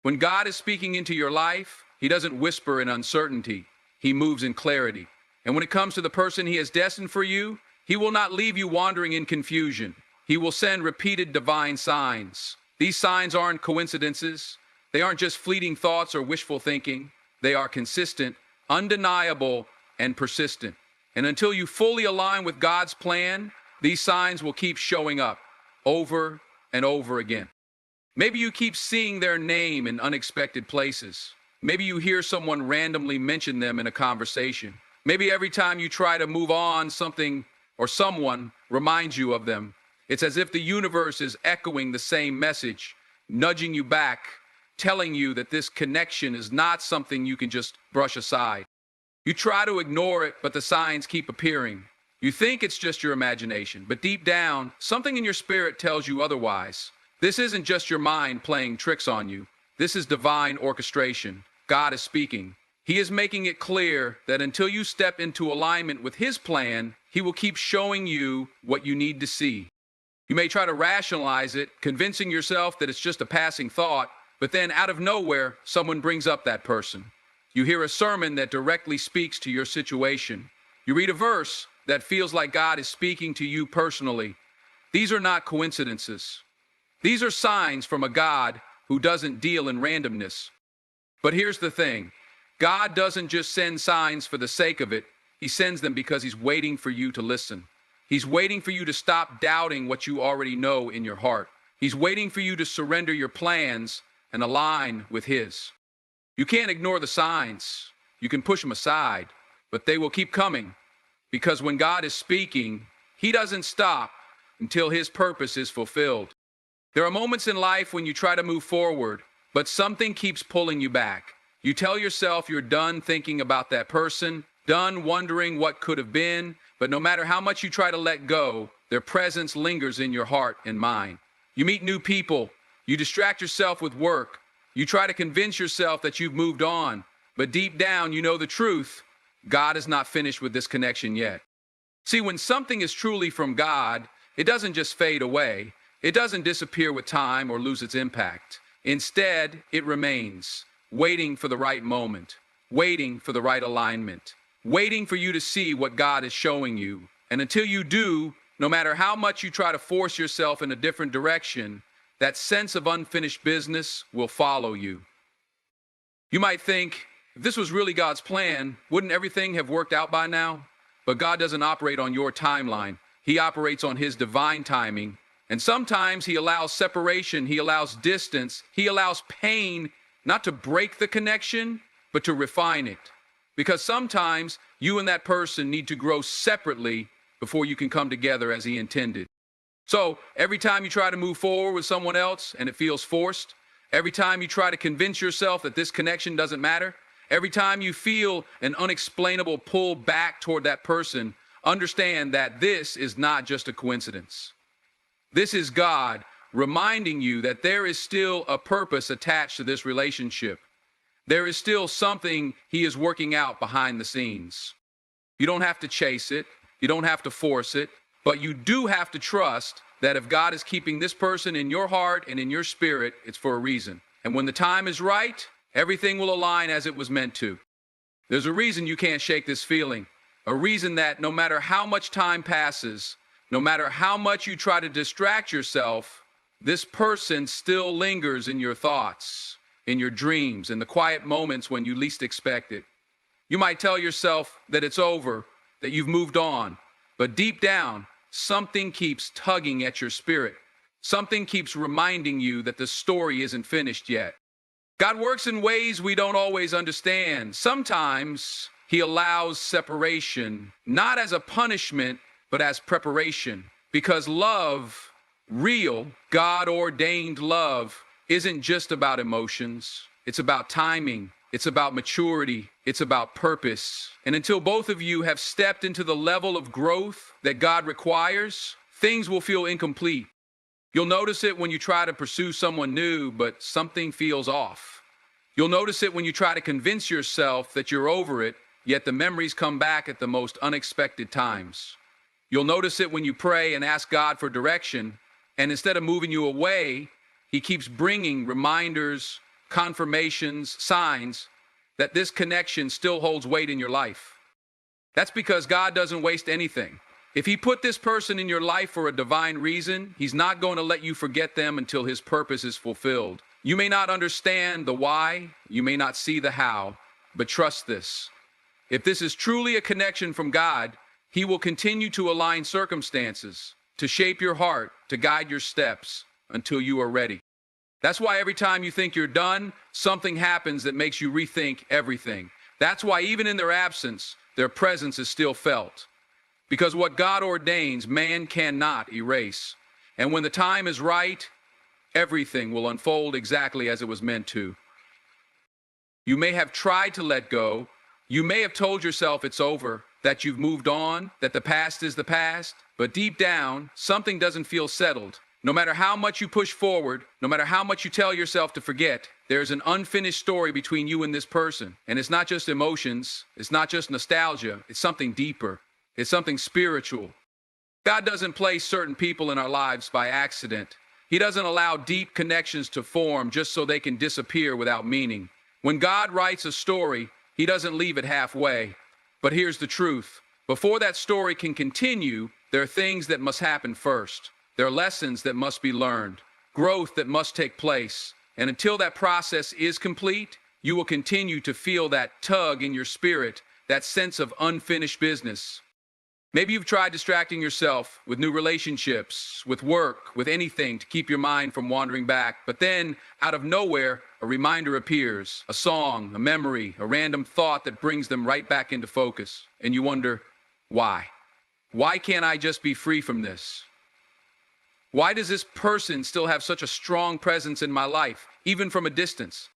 When God is speaking into your life, he doesn't whisper in uncertainty. He moves in clarity. And when it comes to the person he has destined for you, he will not leave you wandering in confusion. He will send repeated divine signs. These signs aren't coincidences. They aren't just fleeting thoughts or wishful thinking. They are consistent, undeniable, and persistent. And until you fully align with God's plan, these signs will keep showing up over and over again. Maybe you keep seeing their name in unexpected places. Maybe you hear someone randomly mention them in a conversation. Maybe every time you try to move on, something or someone reminds you of them. It's as if the universe is echoing the same message, nudging you back, telling you that this connection is not something you can just brush aside. You try to ignore it, but the signs keep appearing. You think it's just your imagination, but deep down, something in your spirit tells you otherwise. This isn't just your mind playing tricks on you. This is divine orchestration. God is speaking. He is making it clear that until you step into alignment with his plan, he will keep showing you what you need to see. You may try to rationalize it, convincing yourself that it's just a passing thought, but then out of nowhere, someone brings up that person. You hear a sermon that directly speaks to your situation. You read a verse that feels like God is speaking to you personally. These are not coincidences. These are signs from a God who doesn't deal in randomness. But here's the thing. God doesn't just send signs for the sake of it. He sends them because he's waiting for you to listen. He's waiting for you to stop doubting what you already know in your heart. He's waiting for you to surrender your plans and align with his. You can't ignore the signs. You can push them aside, but they will keep coming. Because when God is speaking, he doesn't stop until his purpose is fulfilled. There are moments in life when you try to move forward, but something keeps pulling you back. You tell yourself you're done thinking about that person, done wondering what could have been, but no matter how much you try to let go, their presence lingers in your heart and mind. You meet new people, you distract yourself with work, you try to convince yourself that you've moved on, but deep down you know the truth. God is not finished with this connection yet. See, when something is truly from God, it doesn't just fade away. It doesn't disappear with time or lose its impact. Instead, it remains, waiting for the right moment, waiting for the right alignment, waiting for you to see what God is showing you. And until you do, no matter how much you try to force yourself in a different direction, that sense of unfinished business will follow you. You might think, if this was really God's plan, wouldn't everything have worked out by now? But God doesn't operate on your timeline. He operates on his divine timing. And sometimes he allows separation, he allows distance, he allows pain, not to break the connection, but to refine it. Because sometimes you and that person need to grow separately before you can come together as he intended. So every time you try to move forward with someone else and it feels forced, every time you try to convince yourself that this connection doesn't matter, every time you feel an unexplainable pull back toward that person, understand that this is not just a coincidence. This is God reminding you that there is still a purpose attached to this relationship. There is still something he is working out behind the scenes. You don't have to chase it. You don't have to force it. But you do have to trust that if God is keeping this person in your heart and in your spirit, it's for a reason. And when the time is right, everything will align as it was meant to. There's a reason you can't shake this feeling. A reason that no matter how much time passes, no matter how much you try to distract yourself, this person still lingers in your thoughts, in your dreams, in the quiet moments when you least expect it. You might tell yourself that it's over, that you've moved on, but deep down, something keeps tugging at your spirit. Something keeps reminding you that the story isn't finished yet. God works in ways we don't always understand. Sometimes he allows separation, not as a punishment, but as preparation. Because love, real, God-ordained love, isn't just about emotions. It's about timing. It's about maturity. It's about purpose. And until both of you have stepped into the level of growth that God requires, things will feel incomplete. You'll notice it when you try to pursue someone new, but something feels off. You'll notice it when you try to convince yourself that you're over it, yet the memories come back at the most unexpected times. You'll notice it when you pray and ask God for direction, and instead of moving you away, he keeps bringing reminders, confirmations, signs that this connection still holds weight in your life. That's because God doesn't waste anything. If he put this person in your life for a divine reason, he's not going to let you forget them until his purpose is fulfilled. You may not understand the why, you may not see the how, but trust this. If this is truly a connection from God, he will continue to align circumstances, to shape your heart, to guide your steps until you are ready. That's why every time you think you're done, something happens that makes you rethink everything. That's why even in their absence, their presence is still felt. Because what God ordains, man cannot erase. And when the time is right, everything will unfold exactly as it was meant to. You may have tried to let go. You may have told yourself it's over, that you've moved on, that the past is the past. But deep down, something doesn't feel settled. No matter how much you push forward, no matter how much you tell yourself to forget, there's an unfinished story between you and this person. And it's not just emotions, it's not just nostalgia, it's something deeper. It's something spiritual. God doesn't place certain people in our lives by accident. He doesn't allow deep connections to form just so they can disappear without meaning. When God writes a story, he doesn't leave it halfway. But here's the truth. Before that story can continue, there are things that must happen first. There are lessons that must be learned, growth that must take place. And until that process is complete, you will continue to feel that tug in your spirit, that sense of unfinished business. Maybe you've tried distracting yourself with new relationships, with work, with anything to keep your mind from wandering back. But then, out of nowhere, a reminder appears, a song, a memory, a random thought that brings them right back into focus. And you wonder, why? Why can't I just be free from this? Why does this person still have such a strong presence in my life, even from a distance?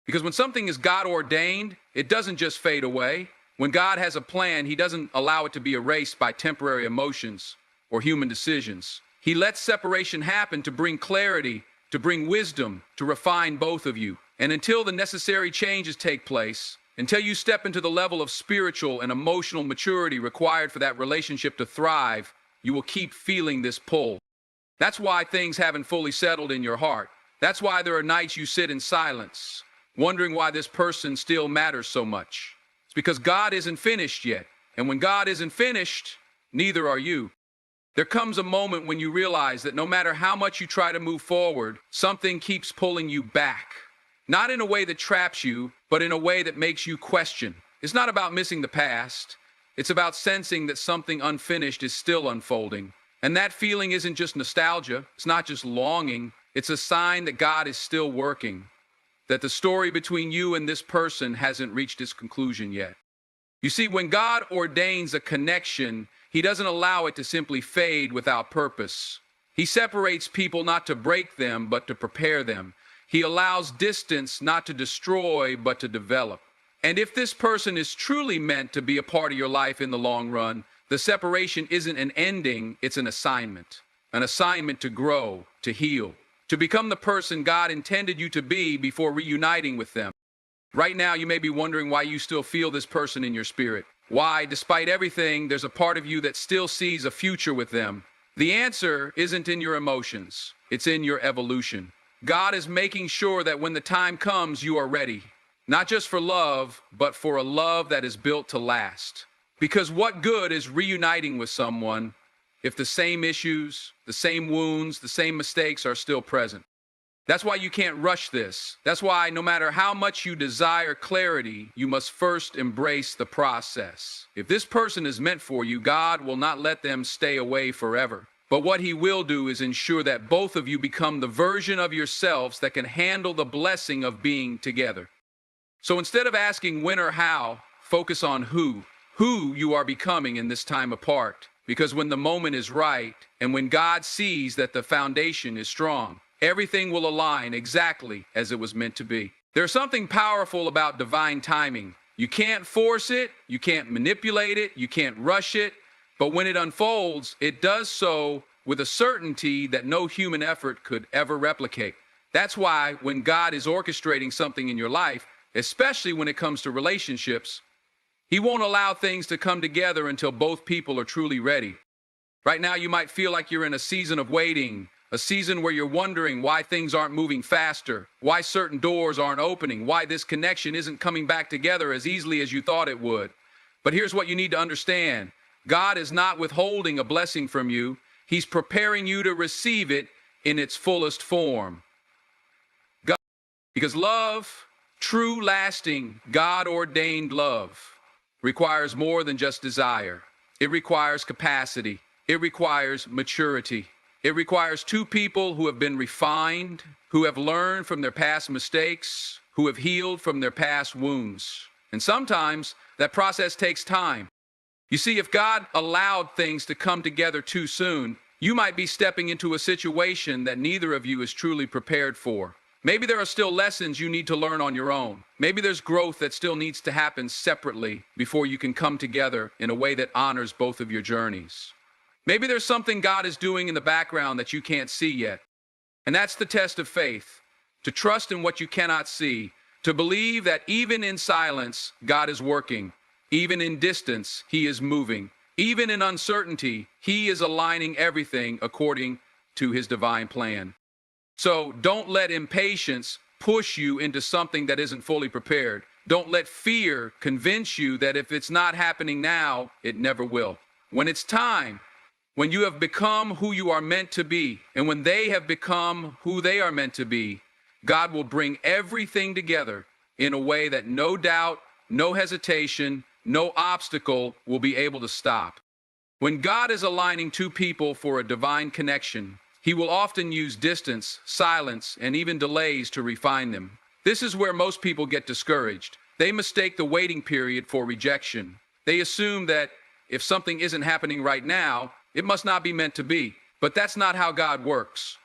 Because when something is God ordained, it doesn't just fade away. When God has a plan, he doesn't allow it to be erased by temporary emotions or human decisions. He lets separation happen to bring clarity, to bring wisdom, to refine both of you. And until the necessary changes take place, until you step into the level of spiritual and emotional maturity required for that relationship to thrive, you will keep feeling this pull. That's why things haven't fully settled in your heart. That's why there are nights you sit in silence, wondering why this person still matters so much. It's because God isn't finished yet. And when God isn't finished, neither are you. There comes a moment when you realize that no matter how much you try to move forward, something keeps pulling you back. Not in a way that traps you, but in a way that makes you question. It's not about missing the past. It's about sensing that something unfinished is still unfolding. And that feeling isn't just nostalgia. It's not just longing. It's a sign that God is still working, that the story between you and this person hasn't reached its conclusion yet. You see, when God ordains a connection, he doesn't allow it to simply fade without purpose. He separates people not to break them, but to prepare them. He allows distance not to destroy, but to develop. And if this person is truly meant to be a part of your life in the long run, the separation isn't an ending, it's an assignment to grow, to heal, to become the person God intended you to be before reuniting with them. Right now, you may be wondering why you still feel this person in your spirit. Why, despite everything, there's a part of you that still sees a future with them. The answer isn't in your emotions, it's in your evolution. God is making sure that when the time comes, you are ready. Not just for love, but for a love that is built to last. Because what good is reuniting with someone if the same issues, the same wounds, the same mistakes are still present? That's why you can't rush this. That's why no matter how much you desire clarity, you must first embrace the process. If this person is meant for you, God will not let them stay away forever. But what he will do is ensure that both of you become the version of yourselves that can handle the blessing of being together. So instead of asking when or how, focus on who you are becoming in this time apart. Because when the moment is right, and when God sees that the foundation is strong, everything will align exactly as it was meant to be. There's something powerful about divine timing. You can't force it, you can't manipulate it, you can't rush it, but when it unfolds, it does so with a certainty that no human effort could ever replicate. That's why when God is orchestrating something in your life, especially when it comes to relationships, he won't allow things to come together until both people are truly ready. Right now, you might feel like you're in a season of waiting, A season where you're wondering why things aren't moving faster, why certain doors aren't opening, why this connection isn't coming back together as easily as you thought it would. But here's what you need to understand. God is not withholding a blessing from you. He's preparing you to receive it in its fullest form. Because love, true, lasting, God-ordained love, requires more than just desire. It requires capacity. It requires maturity. It requires two people who have been refined, who have learned from their past mistakes, who have healed from their past wounds. And sometimes that process takes time. You see, if God allowed things to come together too soon, you might be stepping into a situation that neither of you is truly prepared for. Maybe there are still lessons you need to learn on your own. Maybe there's growth that still needs to happen separately before you can come together in a way that honors both of your journeys. Maybe there's something God is doing in the background that you can't see yet. And that's the test of faith, to trust in what you cannot see, to believe that even in silence, God is working. Even in distance, He is moving. Even in uncertainty, He is aligning everything according to His divine plan. So don't let impatience push you into something that isn't fully prepared. Don't let fear convince you that if it's not happening now, it never will. When it's time, when you have become who you are meant to be, and when they have become who they are meant to be, God will bring everything together in a way that no doubt, no hesitation, no obstacle will be able to stop. When God is aligning two people for a divine connection, He will often use distance, silence, and even delays to refine them. This is where most people get discouraged. They mistake the waiting period for rejection. They assume that if something isn't happening right now, it must not be meant to be. But that's not how God works.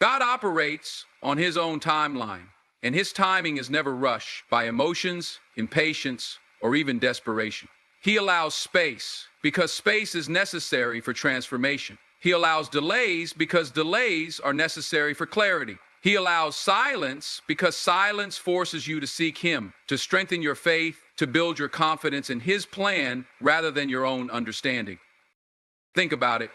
God operates on His own timeline, and His timing is never rushed by emotions, impatience, or even desperation. He allows space because space is necessary for transformation. He allows delays because delays are necessary for clarity. He allows silence because silence forces you to seek Him, to strengthen your faith, to build your confidence in His plan rather than your own understanding. Think about it.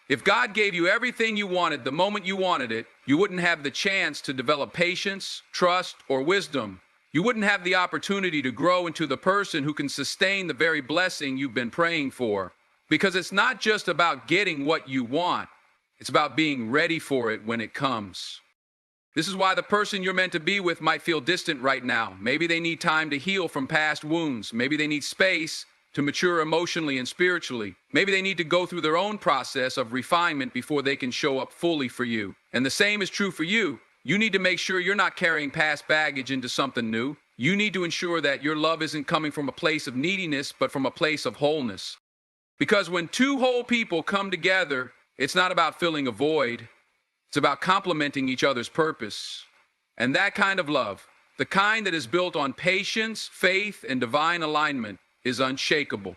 If God gave you everything you wanted the moment you wanted it, you wouldn't have the chance to develop patience, trust, or wisdom. You wouldn't have the opportunity to grow into the person who can sustain the very blessing you've been praying for. Because it's not just about getting what you want, it's about being ready for it when it comes. This is why the person you're meant to be with might feel distant right now. Maybe they need time to heal from past wounds. Maybe they need space to mature emotionally and spiritually. Maybe they need to go through their own process of refinement before they can show up fully for you. And the same is true for you. You need to make sure you're not carrying past baggage into something new. You need to ensure that your love isn't coming from a place of neediness, but from a place of wholeness. Because when two whole people come together, it's not about filling a void. It's about complementing each other's purpose. And that kind of love, the kind that is built on patience, faith, and divine alignment, is unshakable.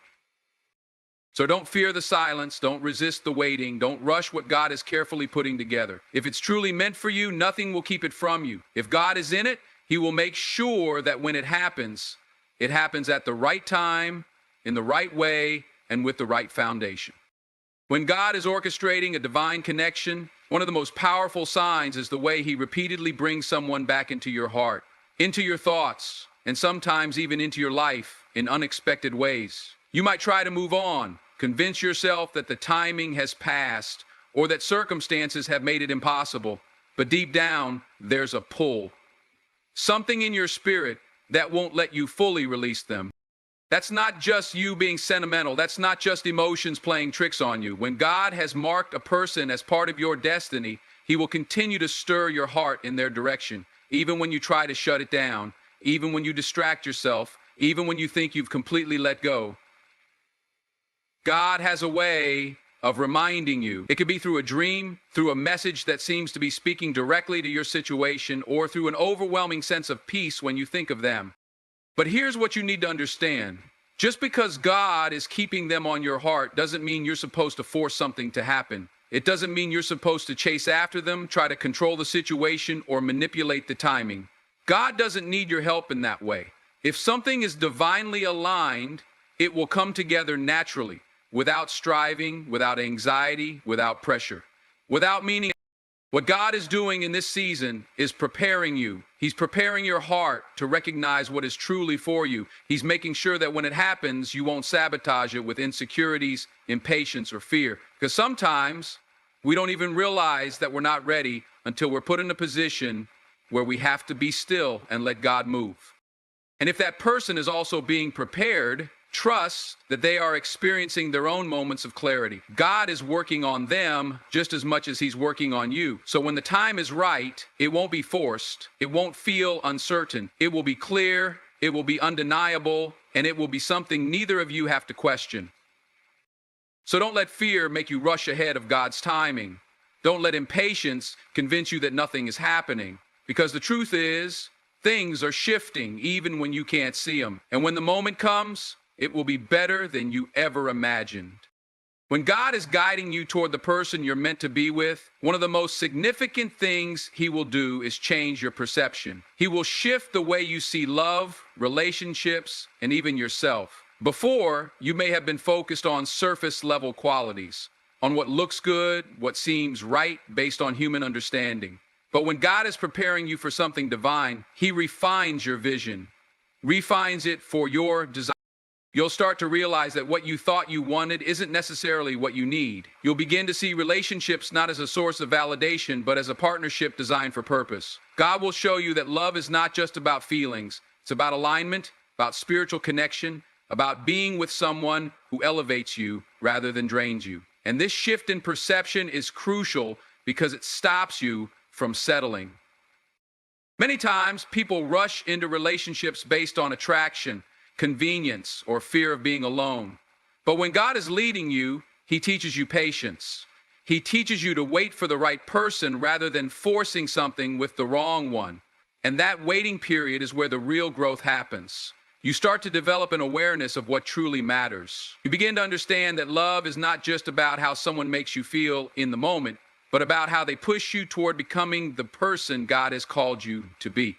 So don't fear the silence, don't resist the waiting, don't rush what God is carefully putting together. If it's truly meant for you, nothing will keep it from you. If God is in it, He will make sure that when it happens at the right time, in the right way, and with the right foundation. When God is orchestrating a divine connection, one of the most powerful signs is the way He repeatedly brings someone back into your heart, into your thoughts, and sometimes even into your life in unexpected ways. You might try to move on, convince yourself that the timing has passed or that circumstances have made it impossible, but deep down, there's a pull. Something in your spirit that won't let you fully release them. That's not just you being sentimental. That's not just emotions playing tricks on you. When God has marked a person as part of your destiny, He will continue to stir your heart in their direction, even when you try to shut it down, even when you distract yourself, even when you think you've completely let go. God has a way of reminding you. It could be through a dream, through a message that seems to be speaking directly to your situation, or through an overwhelming sense of peace when you think of them. But here's what you need to understand. Just because God is keeping them on your heart doesn't mean you're supposed to force something to happen. It doesn't mean you're supposed to chase after them, try to control the situation, or manipulate the timing. God doesn't need your help in that way. If something is divinely aligned, it will come together naturally, without striving, without anxiety, without pressure. without meaning. What God is doing in this season is preparing you. He's preparing your heart to recognize what is truly for you. He's making sure that when it happens, you won't sabotage it with insecurities, impatience, or fear. Because sometimes we don't even realize that we're not ready until we're put in a position where we have to be still and let God move. And if that person is also being prepared, trust that they are experiencing their own moments of clarity. God is working on them just as much as He's working on you. So when the time is right, it won't be forced. It won't feel uncertain. It will be clear, it will be undeniable, and it will be something neither of you have to question. So don't let fear make you rush ahead of God's timing. Don't let impatience convince you that nothing is happening. Because the truth is, things are shifting even when you can't see them. And when the moment comes, it will be better than you ever imagined. When God is guiding you toward the person you're meant to be with, one of the most significant things He will do is change your perception. He will shift the way you see love, relationships, and even yourself. Before, you may have been focused on surface-level qualities, on what looks good, what seems right based on human understanding. But when God is preparing you for something divine, He refines your vision, refines it for your desire. You'll start to realize that what you thought you wanted isn't necessarily what you need. You'll begin to see relationships not as a source of validation, but as a partnership designed for purpose. God will show you that love is not just about feelings. It's about alignment, about spiritual connection, about being with someone who elevates you rather than drains you. And this shift in perception is crucial because it stops you from settling. Many times, people rush into relationships based on attraction, convenience, or fear of being alone. But when God is leading you, He teaches you patience. He teaches you to wait for the right person rather than forcing something with the wrong one. And that waiting period is where the real growth happens. You start to develop an awareness of what truly matters. You begin to understand that love is not just about how someone makes you feel in the moment, but about how they push you toward becoming the person God has called you to be.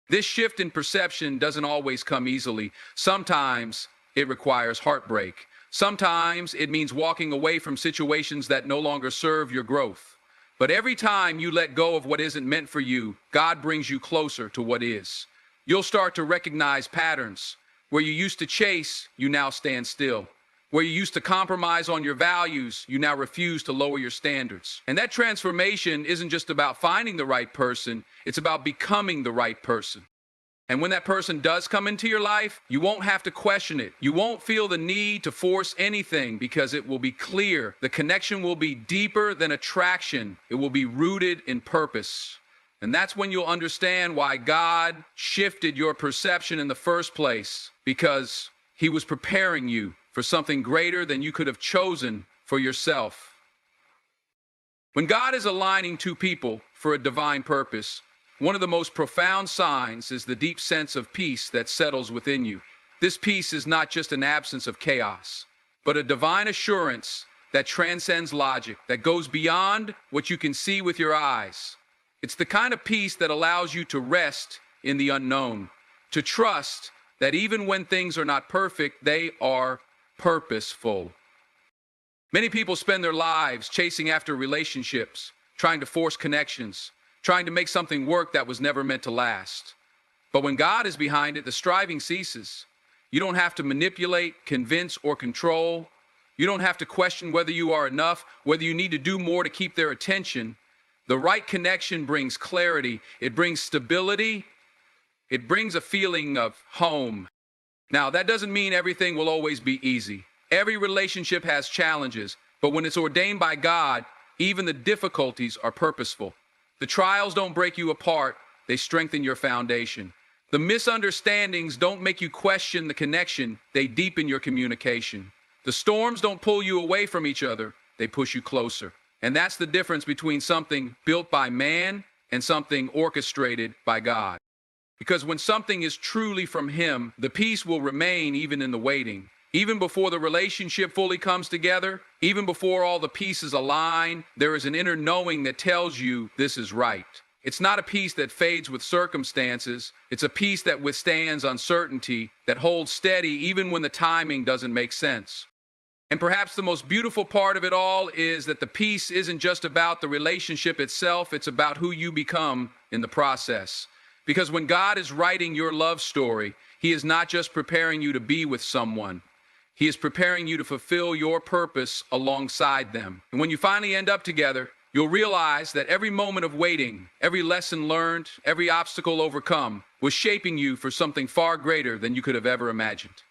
This shift in perception doesn't always come easily. Sometimes it requires heartbreak. Sometimes it means walking away from situations that no longer serve your growth. But every time you let go of what isn't meant for you, God brings you closer to what is. You'll start to recognize patterns. Where you used to chase, you now stand still. Where you used to compromise on your values, you now refuse to lower your standards. And that transformation isn't just about finding the right person, it's about becoming the right person. And when that person does come into your life, you won't have to question it. You won't feel the need to force anything because it will be clear. The connection will be deeper than attraction. It will be rooted in purpose. And that's when you'll understand why God shifted your perception in the first place, because He was preparing you for something greater than you could have chosen for yourself. When God is aligning two people for a divine purpose, one of the most profound signs is the deep sense of peace that settles within you. This peace is not just an absence of chaos, but a divine assurance that transcends logic, that goes beyond what you can see with your eyes. It's the kind of peace that allows you to rest in the unknown, to trust that even when things are not perfect, they are purposeful. Many people spend their lives chasing after relationships, trying to force connections, trying to make something work that was never meant to last. But when God is behind it, the striving ceases. You don't have to manipulate, convince, or control. You don't have to question whether you are enough, whether you need to do more to keep their attention. The right connection brings clarity. It brings stability. It brings a feeling of home. Now, that doesn't mean everything will always be easy. Every relationship has challenges, but when it's ordained by God, even the difficulties are purposeful. The trials don't break you apart, they strengthen your foundation. The misunderstandings don't make you question the connection, they deepen your communication. The storms don't pull you away from each other, they push you closer. And that's the difference between something built by man and something orchestrated by God. Because when something is truly from Him, the peace will remain even in the waiting. Even before the relationship fully comes together, even before all the pieces align, there is an inner knowing that tells you this is right. It's not a peace that fades with circumstances. It's a peace that withstands uncertainty, that holds steady even when the timing doesn't make sense. And perhaps the most beautiful part of it all is that the peace isn't just about the relationship itself, it's about who you become in the process. Because when God is writing your love story, He is not just preparing you to be with someone, He is preparing you to fulfill your purpose alongside them. And when you finally end up together, you'll realize that every moment of waiting, every lesson learned, every obstacle overcome was shaping you for something far greater than you could have ever imagined.